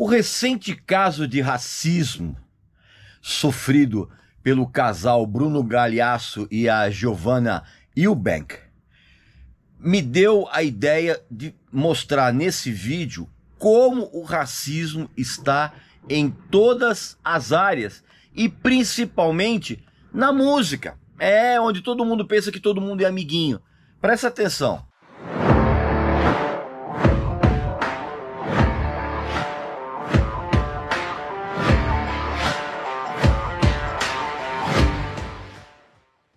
O recente caso de racismo sofrido pelo casal Bruno Galhaço e a Giovanna Eubank me deu a ideia de mostrar nesse vídeo como o racismo está em todas as áreas e principalmente na música. É onde todo mundo pensa que todo mundo é amiguinho. Presta atenção.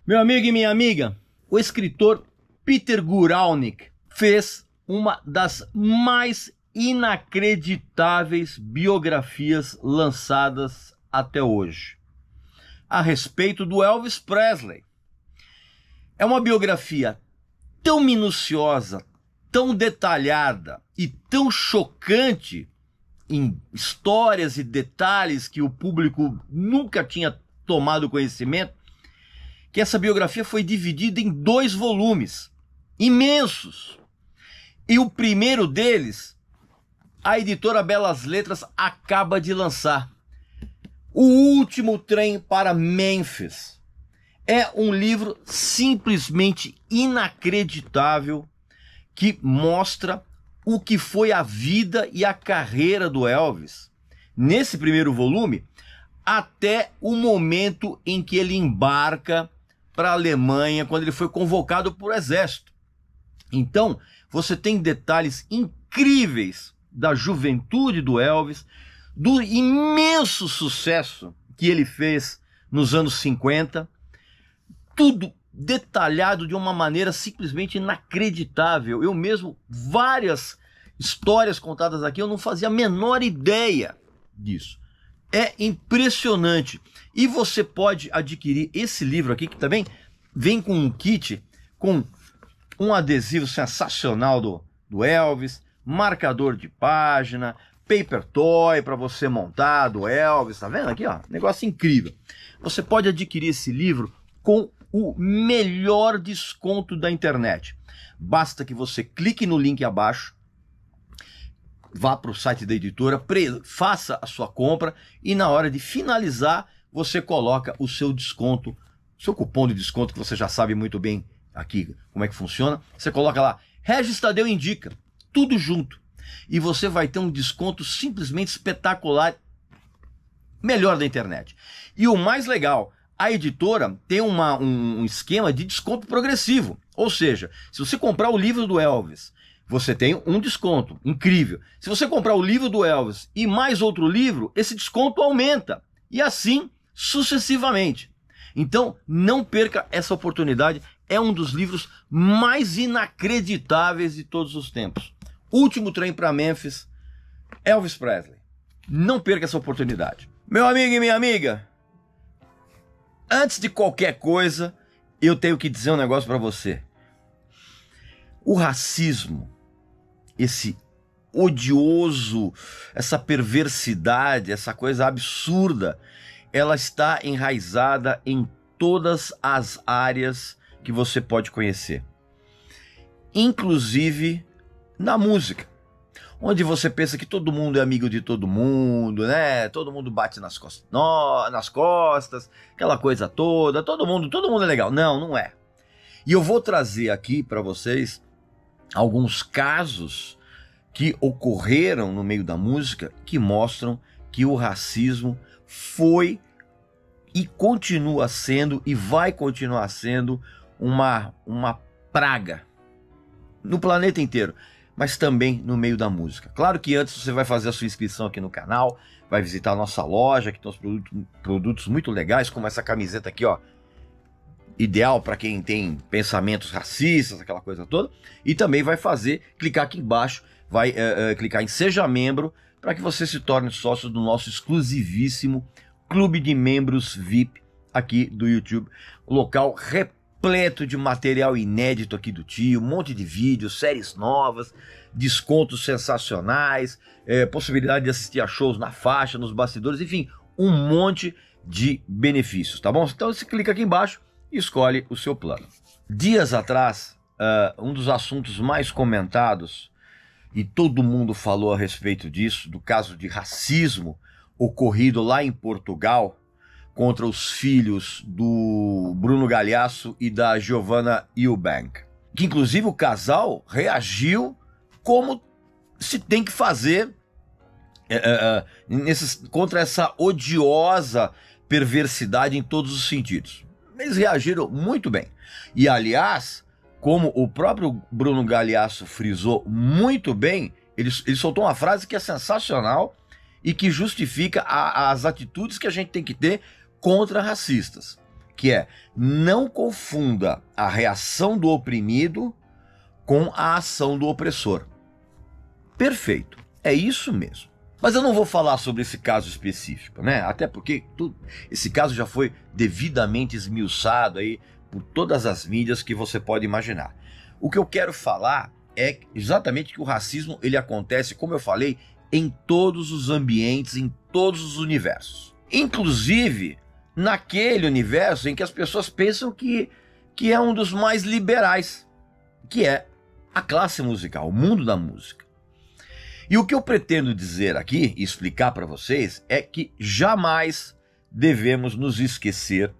Meu amigo e minha amiga, o escritor Peter Guralnick fez uma das mais inacreditáveis biografias lançadas até hoje, a respeito do Elvis Presley. É uma biografia tão minuciosa, tão detalhada e tão chocante em histórias e detalhes que o público nunca tinha tomado conhecimento, que essa biografia foi dividida em 2 volumes imensos. E o primeiro deles, a editora Belas Letras acaba de lançar. O Último Trem para Memphis. É um livro simplesmente inacreditável que mostra o que foi a vida e a carreira do Elvis nesse primeiro volume, até o momento em que ele embarca para a Alemanha, quando ele foi convocado por exército. Então, você tem detalhes incríveis da juventude do Elvis, do imenso sucesso que ele fez nos anos 50, tudo detalhado de uma maneira simplesmente inacreditável. Eu mesmo, várias histórias contadas aqui, eu não fazia a menor ideia disso. É impressionante. E você pode adquirir esse livro aqui, que também vem com um kit, com um adesivo sensacional do Elvis, marcador de página, paper toy para você montar do Elvis, tá vendo aqui, ó? Negócio incrível. Você pode adquirir esse livro com o melhor desconto da internet. Basta que você clique no link abaixo, vá para o site da editora, faça a sua compra e na hora de finalizar você coloca o seu desconto, seu cupom de desconto, que você já sabe muito bem aqui como é que funciona. Você coloca lá, Regis Tadeu Indica, tudo junto. E você vai ter um desconto simplesmente espetacular, melhor da internet. E o mais legal, a editora tem um esquema de desconto progressivo. Ou seja, se você comprar o livro do Elvis, você tem um desconto incrível. Se você comprar o livro do Elvis e mais outro livro, esse desconto aumenta. E assim sucessivamente. Então, não perca essa oportunidade. É um dos livros mais inacreditáveis de todos os tempos. Último Trem para Memphis, Elvis Presley. Não perca essa oportunidade. Meu amigo e minha amiga, antes de qualquer coisa, eu tenho que dizer um negócio para você. O racismo, esse odioso, essa perversidade, essa coisa absurda, ela está enraizada em todas as áreas que você pode conhecer. Inclusive na música, onde você pensa que todo mundo é amigo de todo mundo, né? Todo mundo bate nas costas, aquela coisa toda, todo mundo é legal. Não, não é. E eu vou trazer aqui para vocês alguns casos que ocorreram no meio da música que mostram que o racismo foi e continua sendo e vai continuar sendo uma praga no planeta inteiro, mas também no meio da música. Claro que antes você vai fazer a sua inscrição aqui no canal, vai visitar a nossa loja, que tem uns produtos muito legais, como essa camiseta aqui, ó, ideal para quem tem pensamentos racistas, aquela coisa toda, e também vai clicar aqui embaixo, vai clicar em Seja Membro, para que você se torne sócio do nosso exclusivíssimo Clube de Membros VIP aqui do YouTube, local repleto de material inédito aqui do tio, um monte de vídeos, séries novas, descontos sensacionais, possibilidade de assistir a shows na faixa, nos bastidores, enfim, um monte de benefícios, tá bom? Então você clica aqui embaixo e escolhe o seu plano. Dias atrás, um dos assuntos mais comentados e todo mundo falou a respeito disso, do caso de racismo ocorrido lá em Portugal contra os filhos do Bruno Galhaço e da Giovanna Eubank. Que inclusive o casal reagiu como se tem que fazer contra essa odiosa perversidade em todos os sentidos. Eles reagiram muito bem. E, aliás, como o próprio Bruno Galhaço frisou muito bem, ele soltou uma frase que é sensacional e que justifica as atitudes que a gente tem que ter contra racistas, que é: não confunda a reação do oprimido com a ação do opressor. Perfeito, é isso mesmo. Mas eu não vou falar sobre esse caso específico, né? Até porque esse caso já foi devidamente esmiuçado aí por todas as mídias que você pode imaginar. O que eu quero falar é exatamente que o racismo ele acontece, como eu falei, em todos os ambientes, em todos os universos. Inclusive naquele universo em que as pessoas pensam que é um dos mais liberais, que é a classe musical, o mundo da música. E o que eu pretendo dizer aqui e explicar para vocês é que jamais devemos nos esquecer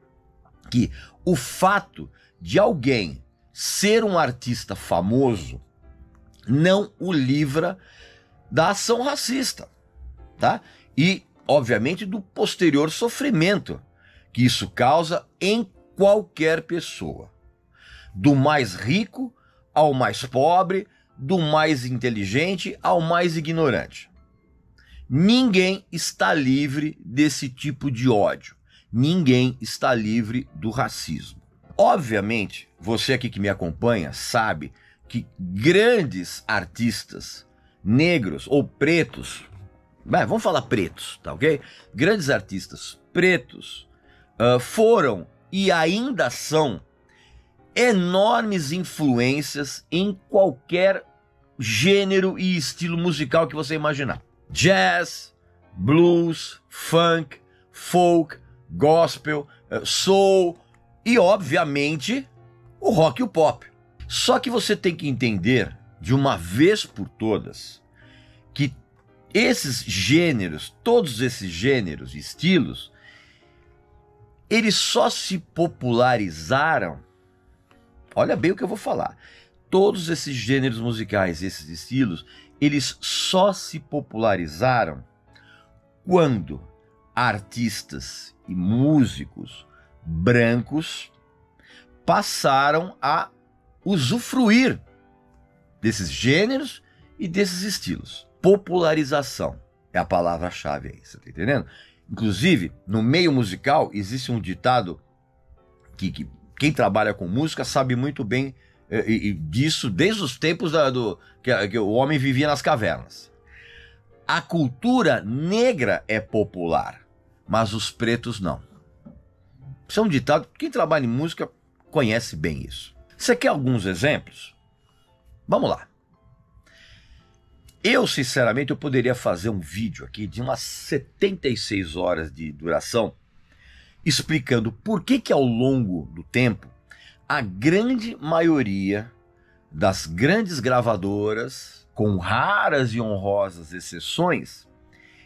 que o fato de alguém ser um artista famoso não o livra da ação racista, tá? E, obviamente, do posterior sofrimento que isso causa em qualquer pessoa, do mais rico ao mais pobre, do mais inteligente ao mais ignorante. Ninguém está livre desse tipo de ódio. Ninguém está livre do racismo. Obviamente, você aqui que me acompanha sabe que grandes artistas negros ou pretos, vamos falar pretos, tá ok? Grandes artistas pretos foram e ainda são enormes influências em qualquer gênero e estilo musical que você imaginar. Jazz, blues, funk, folk, gospel, soul e, obviamente, o rock e o pop. Só que você tem que entender, de uma vez por todas, que esses gêneros, todos esses gêneros e estilos, eles só se popularizaram. Olha bem o que eu vou falar. Todos esses gêneros musicais, esses estilos, eles só se popularizaram quando artistas e músicos brancos passaram a usufruir desses gêneros e desses estilos. Popularização é a palavra-chave aí, você tá entendendo? Inclusive, no meio musical, existe um ditado que quem trabalha com música sabe muito bem disso desde os tempos que o homem vivia nas cavernas. A cultura negra é popular, mas os pretos não. Isso é um ditado, quem trabalha em música conhece bem isso. Você quer alguns exemplos? Vamos lá. Eu, sinceramente, eu poderia fazer um vídeo aqui de umas 76 horas de duração explicando por que ao longo do tempo a grande maioria das grandes gravadoras, com raras e honrosas exceções,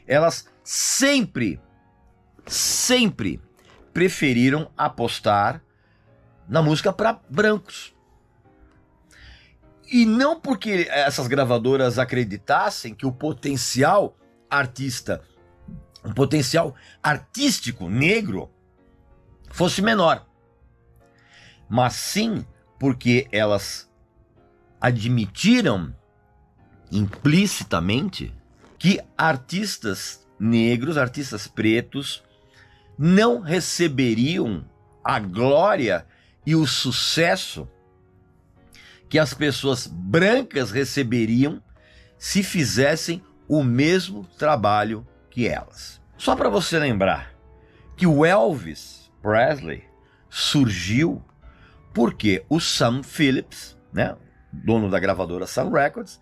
elas sempre preferiram apostar na música para brancos. E não porque essas gravadoras acreditassem que o potencial artístico negro fosse menor, mas sim porque elas admitiram implicitamente que artistas negros, artistas pretos, não receberiam a glória e o sucesso que as pessoas brancas receberiam se fizessem o mesmo trabalho que elas. Só para você lembrar que o Elvis Presley surgiu porque o Sam Phillips, né, dono da gravadora Sun Records,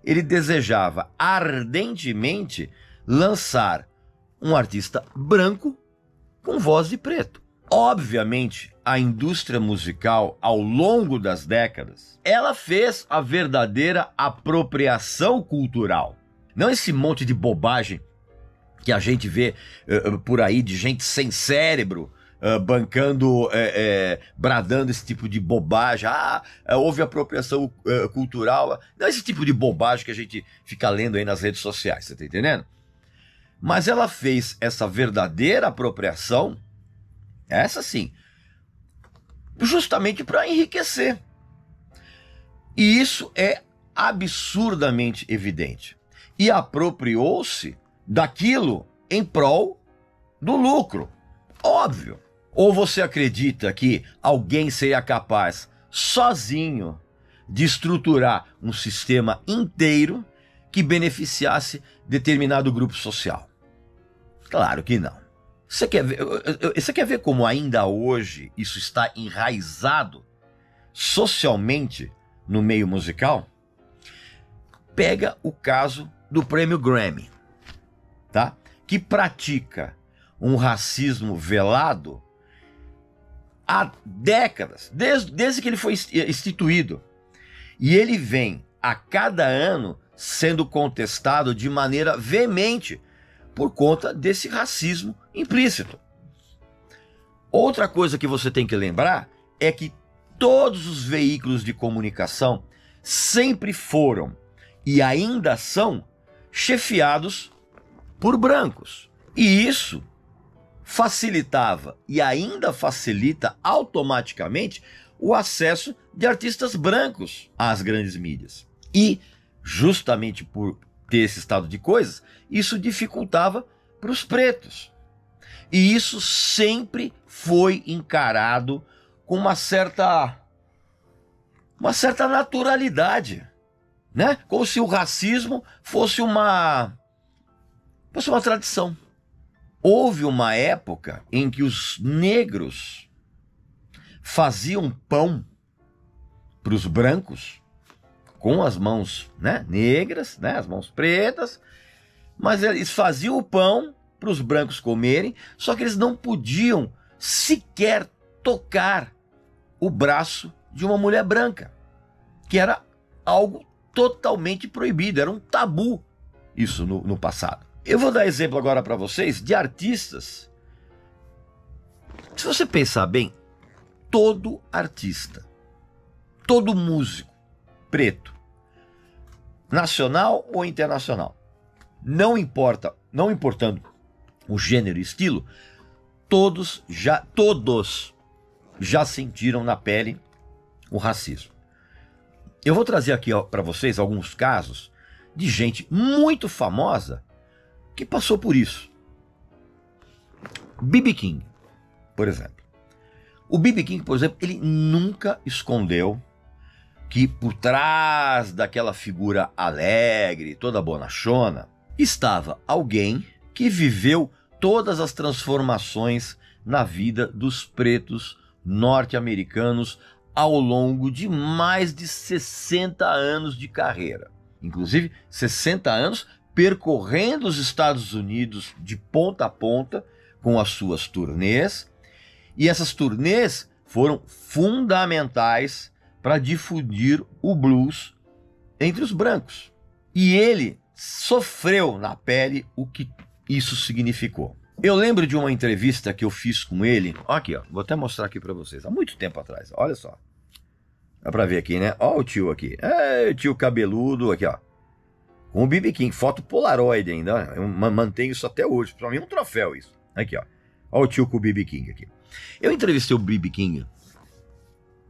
ele desejava ardentemente lançar um artista branco com voz de preto. Obviamente, a indústria musical ao longo das décadas, ela fez a verdadeira apropriação cultural. Não esse monte de bobagem que a gente vê por aí de gente sem cérebro, bancando, bradando esse tipo de bobagem. Houve apropriação cultural. Não é esse tipo de bobagem que a gente fica lendo aí nas redes sociais, você tá entendendo? Mas ela fez essa verdadeira apropriação, essa sim, justamente para enriquecer. E isso é absurdamente evidente. E apropriou-se daquilo em prol do lucro. Óbvio. Ou você acredita que alguém seria capaz, sozinho, de estruturar um sistema inteiro que beneficiasse determinado grupo social? Claro que não. Você quer ver como ainda hoje isso está enraizado socialmente no meio musical? Pega o caso do prêmio Grammy, tá? Que pratica um racismo velado há décadas, desde que ele foi instituído. E ele vem a cada ano sendo contestado de maneira veemente por conta desse racismo implícito. Outra coisa que você tem que lembrar é que todos os veículos de comunicação sempre foram e ainda são chefiados por brancos. E isso facilitava e ainda facilita automaticamente o acesso de artistas brancos às grandes mídias. E justamente por ter esse estado de coisas, isso dificultava para os pretos. E isso sempre foi encarado com uma certa naturalidade, né? Como se o racismo fosse uma tradição. Houve uma época em que os negros faziam pão para os brancos com as mãos, né, negras, né, as mãos pretas, mas eles faziam o pão para os brancos comerem, só que eles não podiam sequer tocar o braço de uma mulher branca, que era algo totalmente proibido, era um tabu isso no passado. Eu vou dar exemplo agora para vocês de artistas. Se você pensar bem, todo artista, todo músico preto, nacional ou internacional, não importando o gênero e estilo, todos já sentiram na pele o racismo. Eu vou trazer aqui para vocês alguns casos de gente muito famosa que passou por isso. B.B. King, por exemplo. O B.B. King, por exemplo, ele nunca escondeu que por trás daquela figura alegre, toda bonachona, estava alguém que viveu todas as transformações na vida dos pretos norte-americanos ao longo de mais de 60 anos de carreira. Inclusive, 60 anos percorrendo os Estados Unidos de ponta a ponta com as suas turnês. E essas turnês foram fundamentais para difundir o blues entre os brancos. E ele sofreu na pele o que isso significou. Eu lembro de uma entrevista que eu fiz com ele. Aqui, ó, vou até mostrar aqui para vocês. Há muito tempo atrás, olha só. Dá para ver aqui, né? Ó o tio aqui. O tio cabeludo aqui, ó. Com o B.B. King, foto Polaroid ainda. Eu mantenho isso até hoje. Para mim é um troféu isso. Aqui, ó. Ó o tio com o B.B. King aqui. Eu entrevistei o B.B. King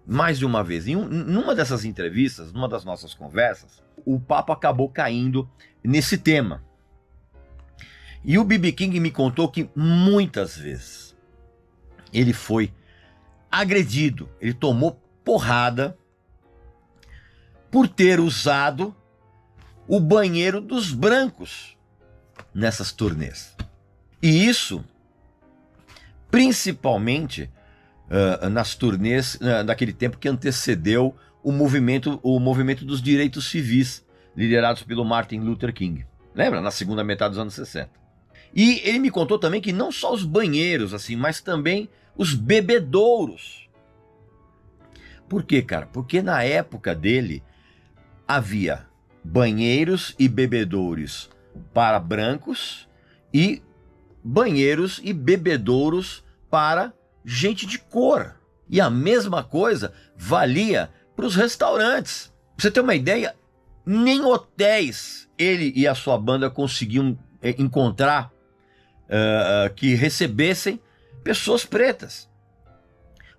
mais de uma vez. Numa dessas entrevistas, numa das nossas conversas, o papo acabou caindo nesse tema. E o B.B. King me contou que muitas vezes ele foi agredido, ele tomou porrada por ter usado o banheiro dos brancos nessas turnês. E isso, principalmente nas turnês daquele tempo que antecedeu o movimento dos direitos civis, liderados pelo Martin Luther King. Lembra? Na segunda metade dos anos 60. E ele me contou também que não só os banheiros, assim, mas também os bebedouros Por quê, cara? Porque na época dele havia banheiros e bebedouros para brancos e banheiros e bebedouros para gente de cor. E a mesma coisa valia para os restaurantes. Pra você ter uma ideia, nem hotéis ele e a sua banda conseguiam encontrar que recebessem pessoas pretas.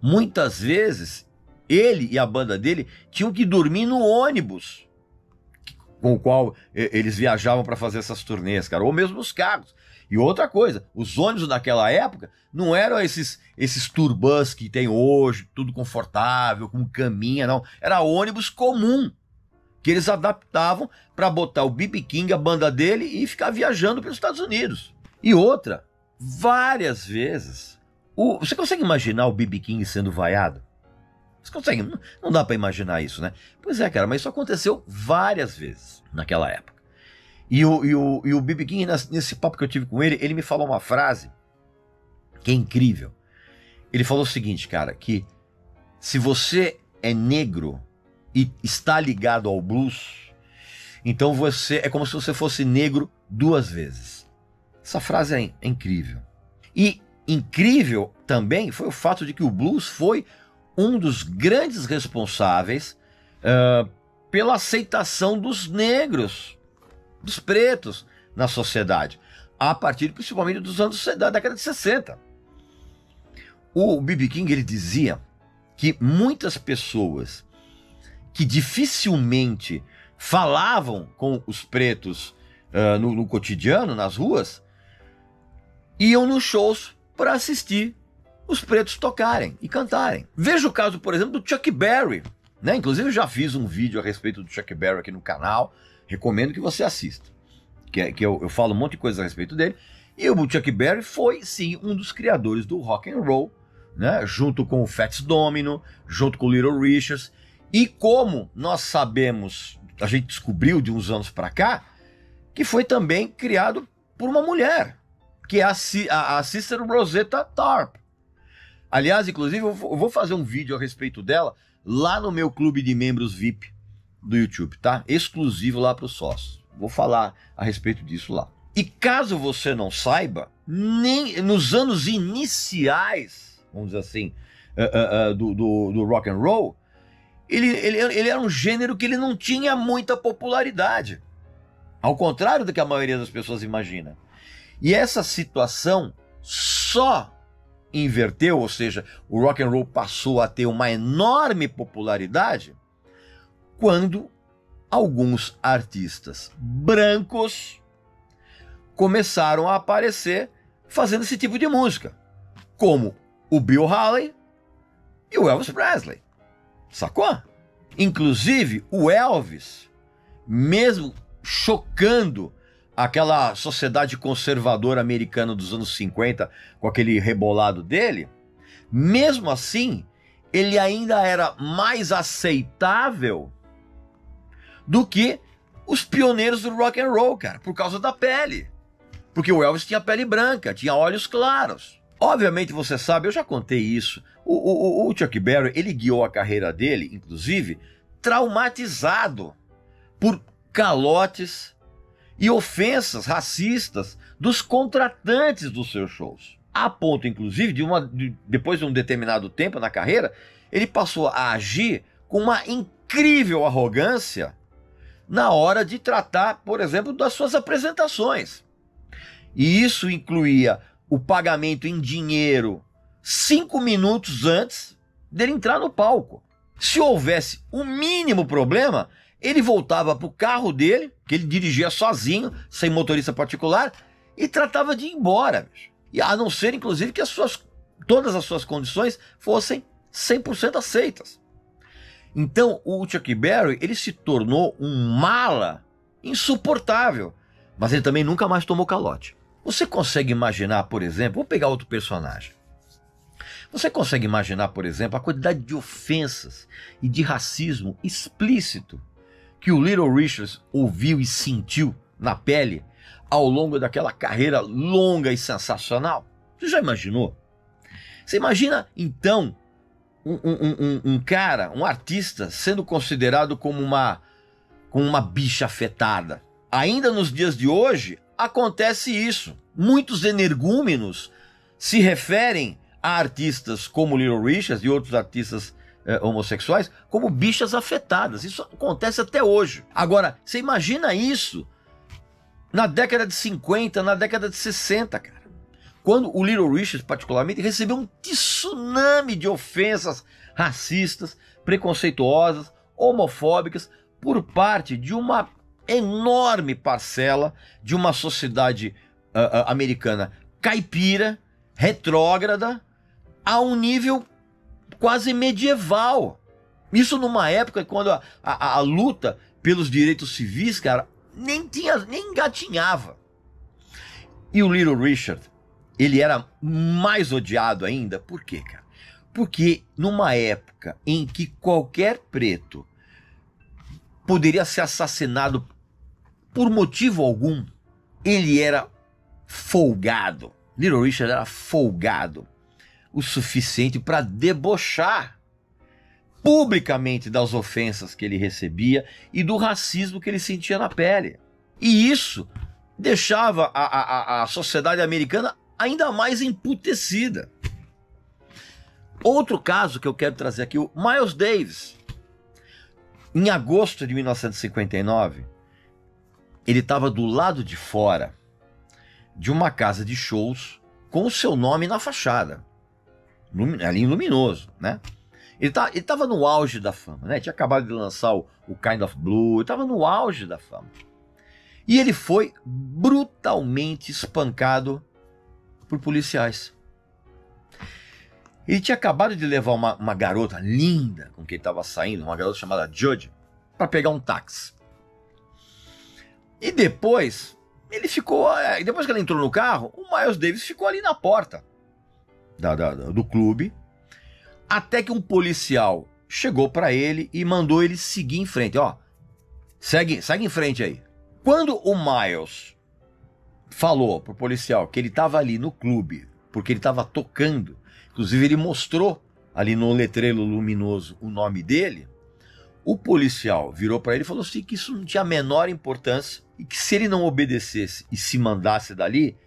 Muitas vezes, ele e a banda dele tinham que dormir no ônibus com o qual eles viajavam para fazer essas turnês, cara, ou mesmo os carros. E outra coisa, os ônibus naquela época não eram esses turbus que tem hoje, tudo confortável, com caminha, não. Era ônibus comum, que eles adaptavam para botar o B.B. King, a banda dele, e ficar viajando pelos Estados Unidos. E outra, várias vezes, você consegue imaginar o B.B. King sendo vaiado? Você consegue? Não dá para imaginar isso, né? Pois é, cara, mas isso aconteceu várias vezes naquela época. E o B.B. King, nesse papo que eu tive com ele, ele me falou uma frase que é incrível. Ele falou o seguinte, cara, que se você é negro e está ligado ao blues, então você é como se você fosse negro duas vezes. Essa frase é incrível. E incrível também foi o fato de que o blues foi um dos grandes responsáveis pela aceitação dos negros, dos pretos na sociedade, a partir principalmente dos anos da década de 60. O B.B. King, ele dizia que muitas pessoas que dificilmente falavam com os pretos no cotidiano, nas ruas, iam nos shows para assistir os pretos tocarem e cantarem. Veja o caso, por exemplo, do Chuck Berry, né? Inclusive eu já fiz um vídeo a respeito do Chuck Berry aqui no canal, recomendo que você assista, que eu falo um monte de coisa a respeito dele. E o Chuck Berry foi, sim, um dos criadores do rock and roll, né? Junto com o Fats Domino, junto com o Little Richard. E como nós sabemos, a gente descobriu de uns anos para cá, que foi também criado por uma mulher, que é a Sister Rosetta Tharpe. Aliás, inclusive, eu vou fazer um vídeo a respeito dela lá no meu clube de membros VIP do YouTube, tá? Exclusivo lá para os sócios. Vou falar a respeito disso lá. E caso você não saiba, nem nos anos iniciais, vamos dizer assim, do rock and roll, ele era um gênero que ele não tinha muita popularidade. Ao contrário do que a maioria das pessoas imagina. E essa situação só inverteu, ou seja, o rock and roll passou a ter uma enorme popularidade quando alguns artistas brancos começaram a aparecer fazendo esse tipo de música, como o Bill Haley e o Elvis Presley. Sacou? Inclusive, o Elvis, mesmo chocando aquela sociedade conservadora americana dos anos 50, com aquele rebolado dele, mesmo assim, ele ainda era mais aceitável do que os pioneiros do rock and roll, cara, por causa da pele. Porque o Elvis tinha pele branca, tinha olhos claros. Obviamente, você sabe, eu já contei isso, o Chuck Berry, ele guiou a carreira dele, inclusive, traumatizado por calotes e ofensas racistas dos contratantes dos seus shows. A ponto, inclusive, depois de um determinado tempo na carreira, ele passou a agir com uma incrível arrogância na hora de tratar, por exemplo, das suas apresentações. E isso incluía o pagamento em dinheiro 5 minutos antes dele entrar no palco. Se houvesse o mínimo problema, ele voltava para o carro dele, que ele dirigia sozinho, sem motorista particular, e tratava de ir embora. E a não ser, inclusive, que todas as suas condições fossem 100% aceitas. Então, o Chuck Berry, ele se tornou um mala insuportável, mas ele também nunca mais tomou calote. Você consegue imaginar, por exemplo, vou pegar outro personagem. Você consegue imaginar, por exemplo, a quantidade de ofensas e de racismo explícito que o Little Richard ouviu e sentiu na pele ao longo daquela carreira longa e sensacional? Você já imaginou? Você imagina, então, cara, um artista, sendo considerado como uma bicha afetada. Ainda nos dias de hoje, acontece isso. Muitos energúmenos se referem a artistas como Little Richard e outros artistas homossexuais como bichas afetadas. Isso acontece até hoje. Agora, você imagina isso na década de 50, na década de 60, cara. Quando o Little Richard, particularmente, recebeu um tsunami de ofensas racistas, preconceituosas, homofóbicas, por parte de uma enorme parcela de uma sociedade americana caipira, retrógrada, a um nível quase medieval. Isso numa época quando a luta pelos direitos civis, cara, nem engatinhava. E o Little Richard, ele era mais odiado ainda. Por quê, cara? Porque numa época em que qualquer preto poderia ser assassinado por motivo algum, ele era folgado. Little Richard era folgado o suficiente para debochar publicamente das ofensas que ele recebia e do racismo que ele sentia na pele. E isso deixava a sociedade americana ainda mais emputecida. Outro caso que eu quero trazer aqui, o Miles Davis. Em agosto de 1959, ele estava do lado de fora de uma casa de shows com o seu nome na fachada, ali em luminoso, né? Ele estava no auge da fama, né? Tinha acabado de lançar o Kind of Blue, ele estava no auge da fama. E ele foi brutalmente espancado por policiais. Ele tinha acabado de levar uma garota linda com quem ele estava saindo, uma garota chamada Judge, para pegar um táxi. E depois, depois que ela entrou no carro, o Miles Davis ficou ali na porta do clube, até que um policial chegou para ele e mandou ele seguir em frente. Ó, segue em frente aí. Quando o Miles falou pro policial que ele estava ali no clube, porque ele estava tocando, inclusive ele mostrou ali no letreiro luminoso o nome dele, o policial virou para ele e falou assim que isso não tinha a menor importância e que se ele não obedecesse e se mandasse dali,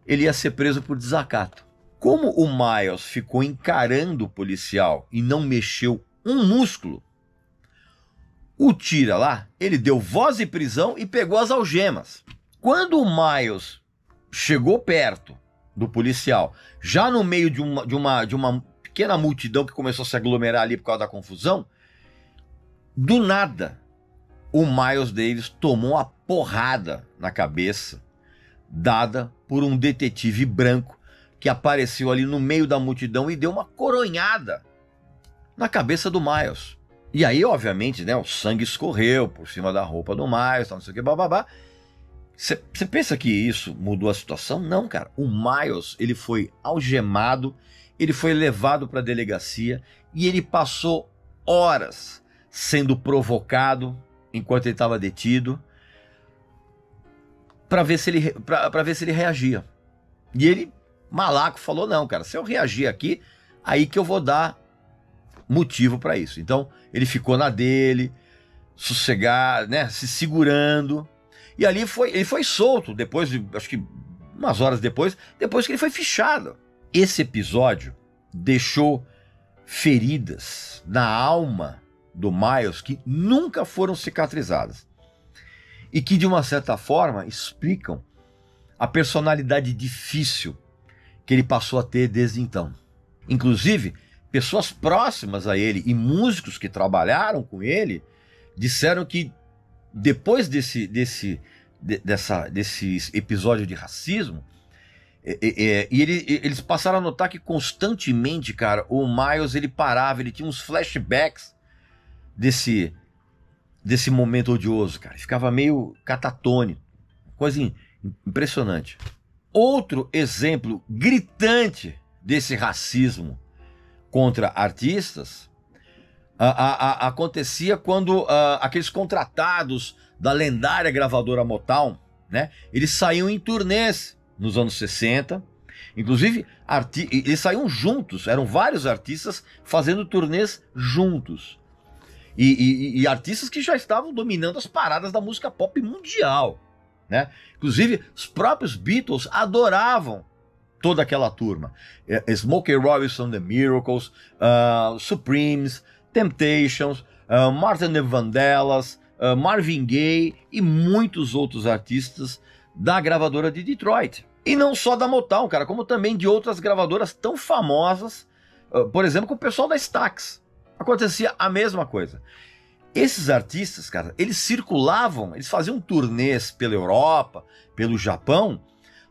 ele ia ser preso por desacato. Como o Miles ficou encarando o policial e não mexeu um músculo, o tira lá, ele deu voz de prisão e pegou as algemas. Quando o Miles chegou perto do policial, já no meio de uma pequena multidão que começou a se aglomerar ali por causa da confusão, do nada, o Miles Davis tomou uma porrada na cabeça, dada por um detetive branco que apareceu ali no meio da multidão e deu uma coronhada na cabeça do Miles. E aí, obviamente, né, o sangue escorreu por cima da roupa do Miles, não sei o que, bababá. Você pensa que isso mudou a situação? Não, cara. O Miles, ele foi algemado, ele foi levado para a delegacia e ele passou horas sendo provocado enquanto ele estava detido para ver se ele reagia. E ele, malaco, falou: não, cara, se eu reagir aqui, aí que eu vou dar motivo para isso. Então ele ficou na dele, sossegado, né, se segurando. E ali ele foi solto depois de, acho que umas horas depois que ele foi fichado. Esse episódio deixou feridas na alma do Miles que nunca foram cicatrizadas e que de uma certa forma explicam a personalidade difícil que ele passou a ter desde então. Inclusive, pessoas próximas a ele e músicos que trabalharam com ele disseram que depois desse episódio de racismo, eles passaram a notar que constantemente, cara, o Miles ele parava, ele tinha uns flashbacks desse momento odioso, cara. Ele ficava meio catatônico, coisa impressionante. Outro exemplo gritante desse racismo contra artistas acontecia quando aqueles contratados da lendária gravadora Motown, né, eles saíam em turnês nos anos 60 Inclusive, eles saíam juntos, eram vários artistas fazendo turnês juntos. E artistas que já estavam dominando as paradas da música pop mundial, né? Inclusive, os próprios Beatles adoravam toda aquela turma. Smokey Robinson, The Miracles, Supremes, Temptations, Martin and the Vandellas, Marvin Gaye e muitos outros artistas da gravadora de Detroit. E não só da Motown, cara, como também de outras gravadoras tão famosas, por exemplo, com o pessoal da Stax. Acontecia a mesma coisa. Esses artistas, cara, eles circulavam, eles faziam turnês pela Europa, pelo Japão,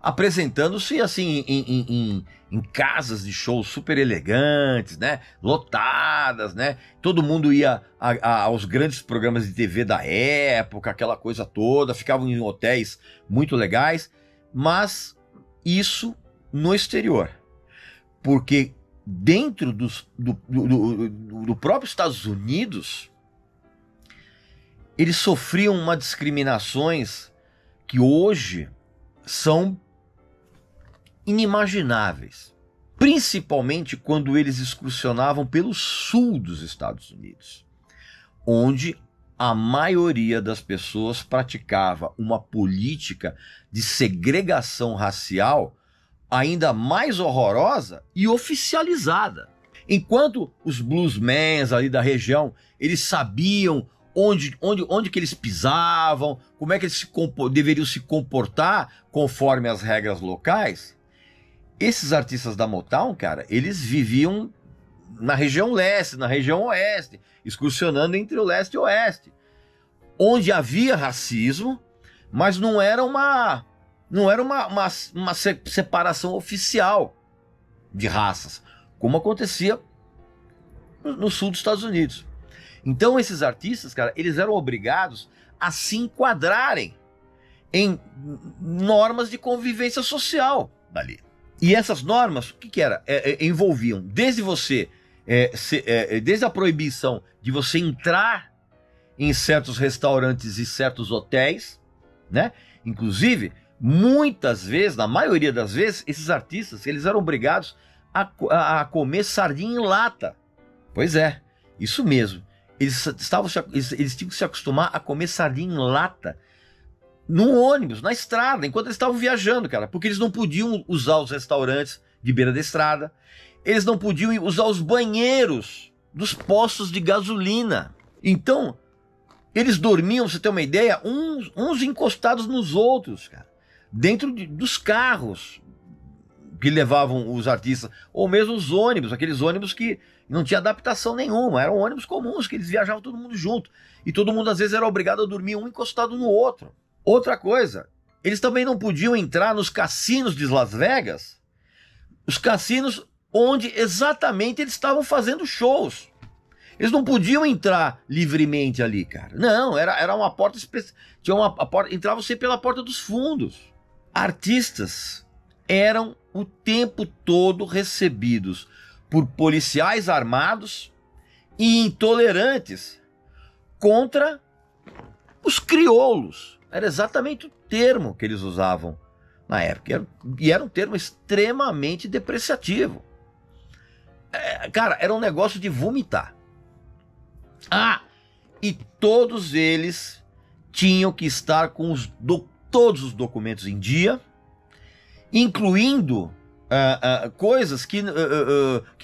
apresentando-se assim em casas de shows super elegantes, né, lotadas, né, todo mundo ia aos grandes programas de TV da época, aquela coisa toda, ficavam em hotéis muito legais, mas isso no exterior, porque dentro do próprio Estados Unidos, eles sofriam uma discriminações que hoje são inimagináveis, principalmente quando eles excursionavam pelo sul dos Estados Unidos, onde a maioria das pessoas praticava uma política de segregação racial ainda mais horrorosa e oficializada. Enquanto os bluesmans ali da região, eles sabiam onde que eles pisavam, como é que eles deveriam se comportar conforme as regras locais, esses artistas da Motown, cara, eles viviam na região leste, na região oeste, excursionando entre o leste e o oeste, onde havia racismo, mas não era uma separação oficial de raças, como acontecia no sul dos Estados Unidos. Então esses artistas, cara, eles eram obrigados a se enquadrarem em normas de convivência social dali. E essas normas, o que era? Envolviam desde desde a proibição de você entrar em certos restaurantes e certos hotéis, né? Inclusive, muitas vezes, na maioria das vezes, esses artistas, eles eram obrigados a comer sardinha em lata. Pois é, isso mesmo. Eles tinham que se acostumar a comer sardinha em lata no ônibus, na estrada, enquanto eles estavam viajando, cara, porque eles não podiam usar os restaurantes de beira da estrada, eles não podiam usar os banheiros dos postos de gasolina. Então, eles dormiam, pra você ter uma ideia, uns encostados nos outros, cara, dentro dos carros que levavam os artistas, ou mesmo os ônibus, aqueles ônibus que não tinha adaptação nenhuma, eram ônibus comuns, que eles viajavam todo mundo junto, e todo mundo às vezes era obrigado a dormir um encostado no outro. Outra coisa, eles também não podiam entrar nos cassinos de Las Vegas, os cassinos onde exatamente eles estavam fazendo shows. Eles não podiam entrar livremente ali, cara. Não, era uma porta especial. Entrava você pela porta dos fundos. Artistas eram o tempo todo recebidos por policiais armados e intolerantes contra os crioulos. Era exatamente o termo que eles usavam na época. E era um termo extremamente depreciativo. Cara, era um negócio de vomitar. E todos eles tinham que estar com todos os documentos em dia, incluindo coisas que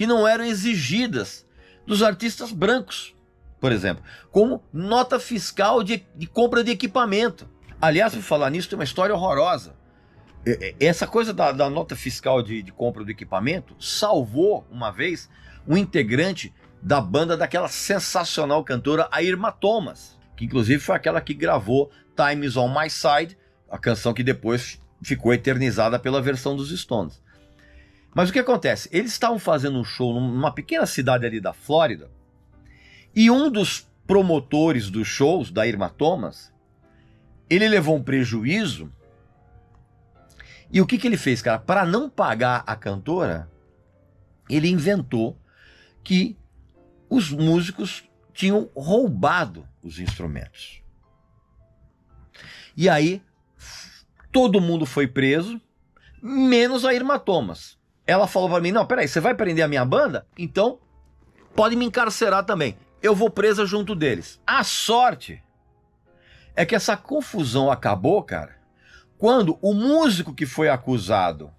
não eram exigidas dos artistas brancos, por exemplo, como nota fiscal de compra de equipamento. Aliás, por falar nisso, tem uma história horrorosa. Essa coisa da nota fiscal de compra do equipamento salvou, uma vez, um integrante da banda daquela sensacional cantora, a Irma Thomas, que inclusive foi aquela que gravou Time Is On My Side, a canção que depois ficou eternizada pela versão dos Stones. Mas o que acontece? Eles estavam fazendo um show numa pequena cidade ali da Flórida, e um dos promotores dos shows, da Irma Thomas, ele levou um prejuízo. E o que ele fez, cara? Para não pagar a cantora, ele inventou que os músicos tinham roubado os instrumentos. E aí, todo mundo foi preso, menos a Irma Thomas. Ela falou pra mim, não, peraí, você vai prender a minha banda? Então pode me encarcerar também. Eu vou presa junto deles. A sorte é que essa confusão acabou, cara, quando o músico que foi acusado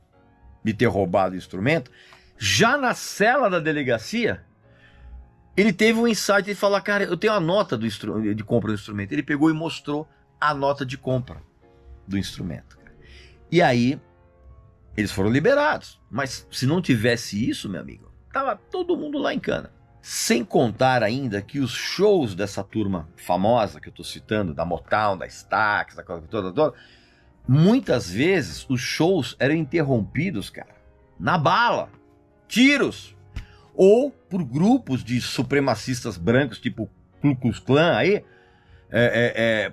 de ter roubado o instrumento, já na cela da delegacia, ele teve um insight de falar, cara, eu tenho a nota de compra do instrumento. Ele pegou e mostrou a nota de compra do instrumento. E aí, eles foram liberados. Mas se não tivesse isso, meu amigo, tava todo mundo lá em cana. Sem contar ainda que os shows dessa turma famosa que eu tô citando, da Motown, da Stax, da coisa toda, muitas vezes os shows eram interrompidos, cara, na bala, tiros, ou por grupos de supremacistas brancos, tipo Ku Klux Klan aí,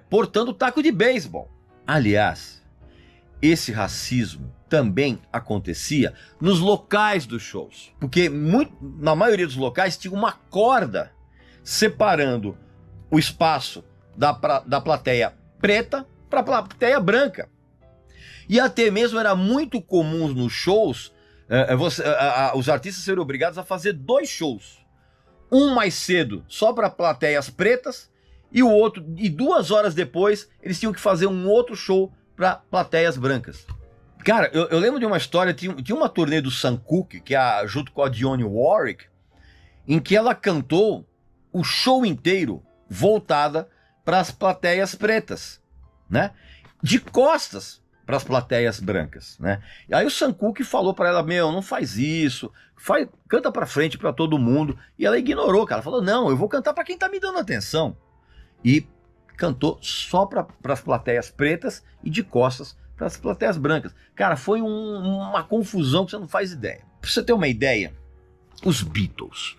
portando taco de beisebol. Aliás, esse racismo também acontecia nos locais dos shows, porque na maioria dos locais tinha uma corda separando o espaço da plateia preta para a plateia branca. E até mesmo era muito comum nos shows os artistas serem obrigados a fazer 2 shows. Um mais cedo só para plateias pretas e o outro, e 2 horas depois, eles tinham que fazer um outro show para plateias brancas. Cara, eu lembro de uma história, tinha uma turnê do Sam Cooke, que é junto com a Dionne Warwick, em que ela cantou o show inteiro voltada para as plateias pretas, né? De costas para as plateias brancas, né? E aí o Sam Cooke falou para ela, meu, não faz isso, canta para frente para todo mundo. E ela ignorou, cara, falou, não, eu vou cantar para quem tá me dando atenção. E cantou só para as plateias pretas e de costas para as plateias brancas. Cara, foi uma confusão que você não faz ideia. Pra você ter uma ideia, os Beatles.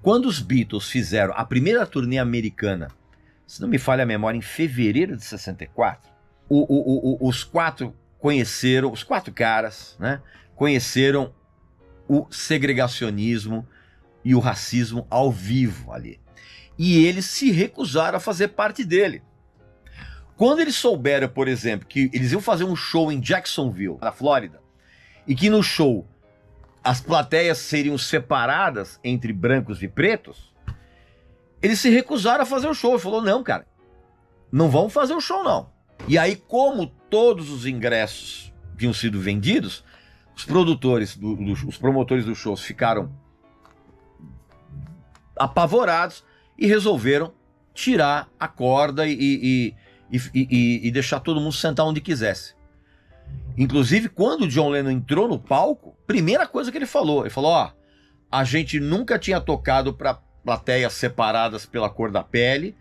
Quando os Beatles fizeram a primeira turnê americana, se não me falha a memória, em fevereiro de 64, os 4 caras, né, conheceram o segregacionismo e o racismo ao vivo ali. E eles se recusaram a fazer parte dele. Quando eles souberam, por exemplo, que eles iam fazer um show em Jacksonville, na Flórida, e que no show as plateias seriam separadas entre brancos e pretos, eles se recusaram a fazer o show. Ele falou, não, cara, não vamos fazer o show, não. E aí, como todos os ingressos tinham sido vendidos, os promotores dos shows ficaram apavorados e resolveram tirar a corda e deixar todo mundo sentar onde quisesse. Inclusive, quando o John Lennon entrou no palco, primeira coisa que ele falou, ó, a gente nunca tinha tocado para plateias separadas pela cor da pele,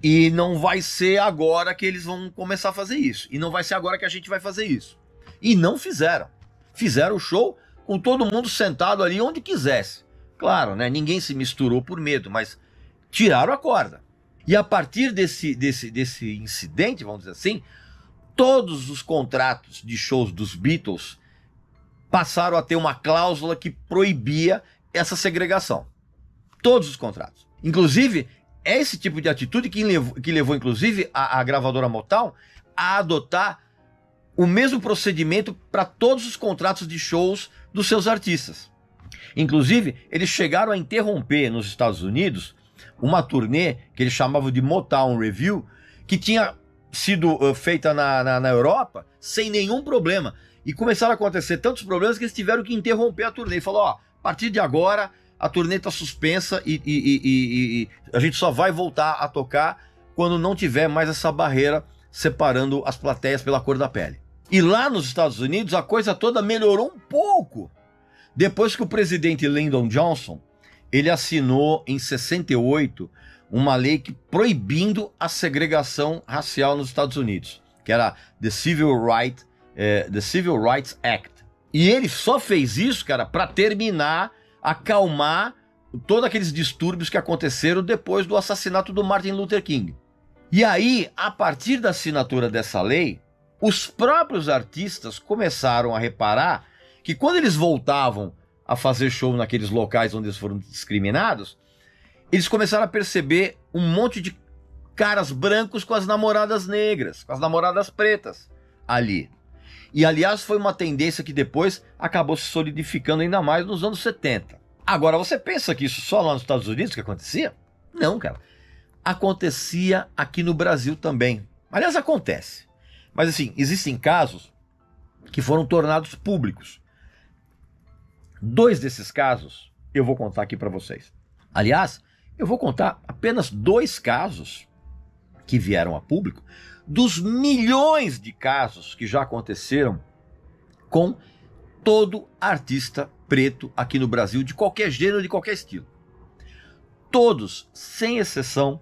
e não vai ser agora que eles vão começar a fazer isso, e não vai ser agora que a gente vai fazer isso. E não fizeram. Fizeram o show com todo mundo sentado ali onde quisesse. Claro, né? Ninguém se misturou por medo, mas tiraram a corda. E a partir desse incidente, vamos dizer assim, todos os contratos de shows dos Beatles passaram a ter uma cláusula que proibia essa segregação. Todos os contratos. Inclusive, é esse tipo de atitude que levou inclusive, a gravadora Motown a adotar o mesmo procedimento para todos os contratos de shows dos seus artistas. Inclusive, eles chegaram a interromper nos Estados Unidos uma turnê que eles chamavam de Motown Review, que tinha sido feita na Europa sem nenhum problema. E começaram a acontecer tantos problemas que eles tiveram que interromper a turnê. E falou, ó, a partir de agora a turnê está suspensa e a gente só vai voltar a tocar quando não tiver mais essa barreira separando as plateias pela cor da pele. E lá nos Estados Unidos a coisa toda melhorou um pouco depois que o presidente Lyndon Johnson ele assinou em 68 uma lei proibindo a segregação racial nos Estados Unidos, que era The Civil Rights Act. E ele só fez isso, cara, para acalmar todos aqueles distúrbios que aconteceram depois do assassinato do Martin Luther King. E aí, a partir da assinatura dessa lei, os próprios artistas começaram a reparar que quando eles voltavam a fazer show naqueles locais onde eles foram discriminados, eles começaram a perceber um monte de caras brancos com as namoradas negras, com as namoradas pretas ali. E, aliás, foi uma tendência que depois acabou se solidificando ainda mais nos anos 70. Agora, você pensa que isso só lá nos Estados Unidos que acontecia? Não, cara. Acontecia aqui no Brasil também. Aliás, acontece. Mas, assim, existem casos que foram tornados públicos. 2 desses casos eu vou contar aqui para vocês. Aliás, eu vou contar apenas 2 casos que vieram a público dos milhões de casos que já aconteceram com todo artista preto aqui no Brasil, de qualquer gênero, de qualquer estilo. Todos, sem exceção,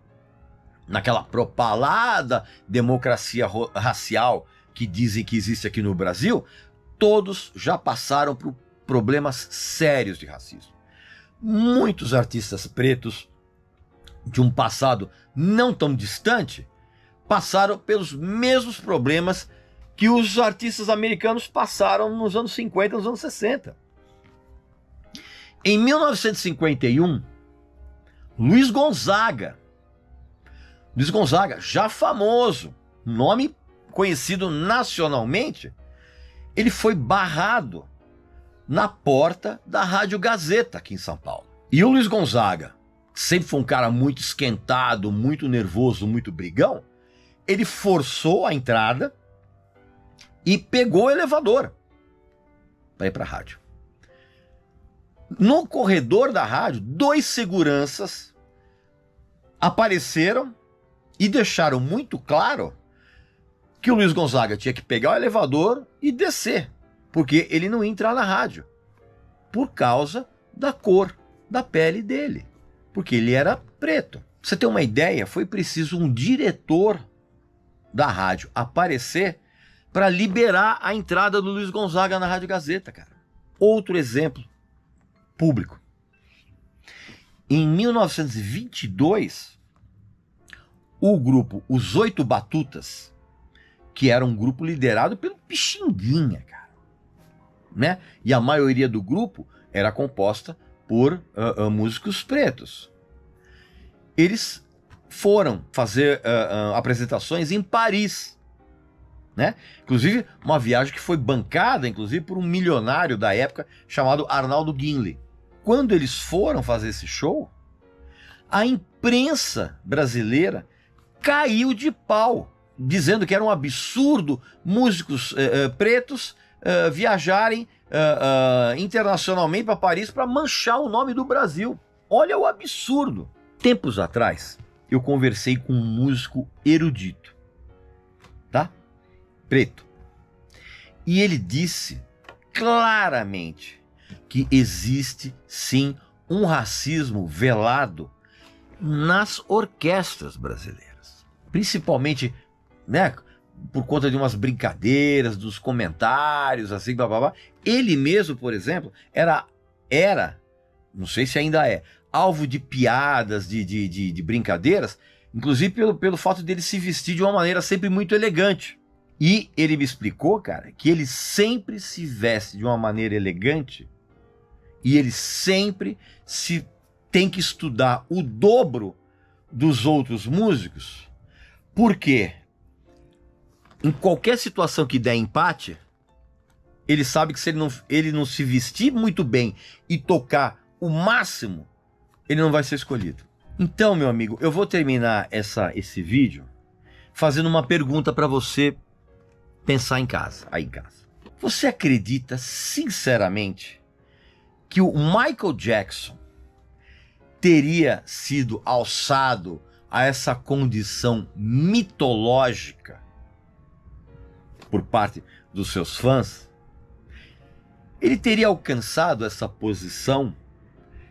naquela propalada democracia racial que dizem que existe aqui no Brasil, todos já passaram por problemas sérios de racismo. Muitos artistas pretos de um passado não tão distante passaram pelos mesmos problemas que os artistas americanos passaram nos anos 50, nos anos 60. Em 1951, Luiz Gonzaga, já famoso, nome conhecido nacionalmente, ele foi barrado na porta da Rádio Gazeta aqui em São Paulo. E o Luiz Gonzaga, sempre foi um cara muito esquentado, muito nervoso, muito brigão, ele forçou a entrada e pegou o elevador para ir para a rádio. No corredor da rádio, 2 seguranças apareceram e deixaram muito claro que o Luiz Gonzaga tinha que pegar o elevador e descer, porque ele não ia entrar na rádio, por causa da cor da pele dele, porque ele era preto. Pra você ter uma ideia, foi preciso um diretor da rádio aparecer para liberar a entrada do Luiz Gonzaga na Rádio Gazeta, cara. Outro exemplo público. Em 1922, o grupo Os 8 Batutas, que era um grupo liderado pelo Pixinguinha, cara, né? E a maioria do grupo era composta por músicos pretos. Eles foram fazer apresentações em Paris, né? Inclusive, uma viagem que foi bancada, inclusive, por um milionário da época chamado Arnaldo Guinle. Quando eles foram fazer esse show, a imprensa brasileira caiu de pau, dizendo que era um absurdo músicos pretos viajarem internacionalmente para Paris para manchar o nome do Brasil. Olha o absurdo. Tempos atrás, eu conversei com um músico erudito, tá? Preto. E ele disse claramente que existe sim um racismo velado nas orquestras brasileiras, principalmente, né, por conta de umas brincadeiras, dos comentários, assim, blá, blá, blá. Ele mesmo, por exemplo, era, não sei se ainda é, alvo de piadas, de brincadeiras, inclusive pelo fato dele se vestir de uma maneira sempre muito elegante. E ele me explicou, cara, que ele sempre se veste de uma maneira elegante e ele sempre tem que estudar o dobro dos outros músicos, porque em qualquer situação que der empate, ele sabe que se ele não se vestir muito bem e tocar o máximo, ele não vai ser escolhido. Então, meu amigo, eu vou terminar esse vídeo fazendo uma pergunta para você pensar aí em casa. Você acredita sinceramente que o Michael Jackson teria sido alçado a essa condição mitológica por parte dos seus fãs? Ele teria alcançado essa posição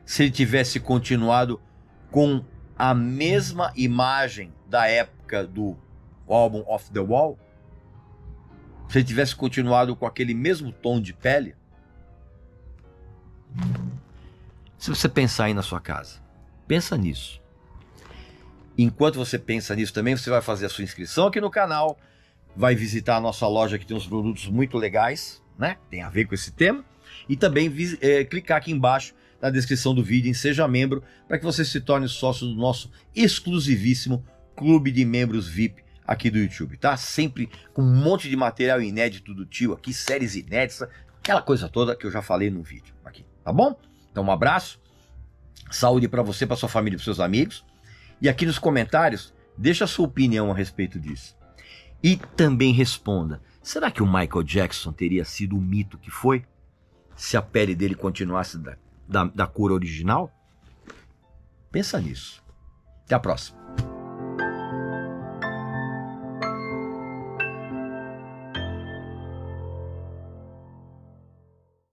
se ele tivesse continuado com a mesma imagem da época do álbum Off the Wall? Se ele tivesse continuado com aquele mesmo tom de pele? Se você pensar aí na sua casa, pensa nisso. Enquanto você pensa nisso também, você vai fazer a sua inscrição aqui no canal, vai visitar a nossa loja que tem uns produtos muito legais, né? Tem a ver com esse tema. E também clicar aqui embaixo na descrição do vídeo em Seja Membro, para que você se torne sócio do nosso exclusivíssimo Clube de Membros VIP aqui do YouTube, tá? Sempre com um monte de material inédito do tio aqui, séries inéditas, aquela coisa toda que eu já falei no vídeo aqui, tá bom? Então um abraço, saúde para você, para sua família e para seus amigos. E aqui nos comentários, deixa a sua opinião a respeito disso. E também responda, será que o Michael Jackson teria sido o mito que foi? Se a pele dele continuasse da cor original? Pensa nisso. Até a próxima.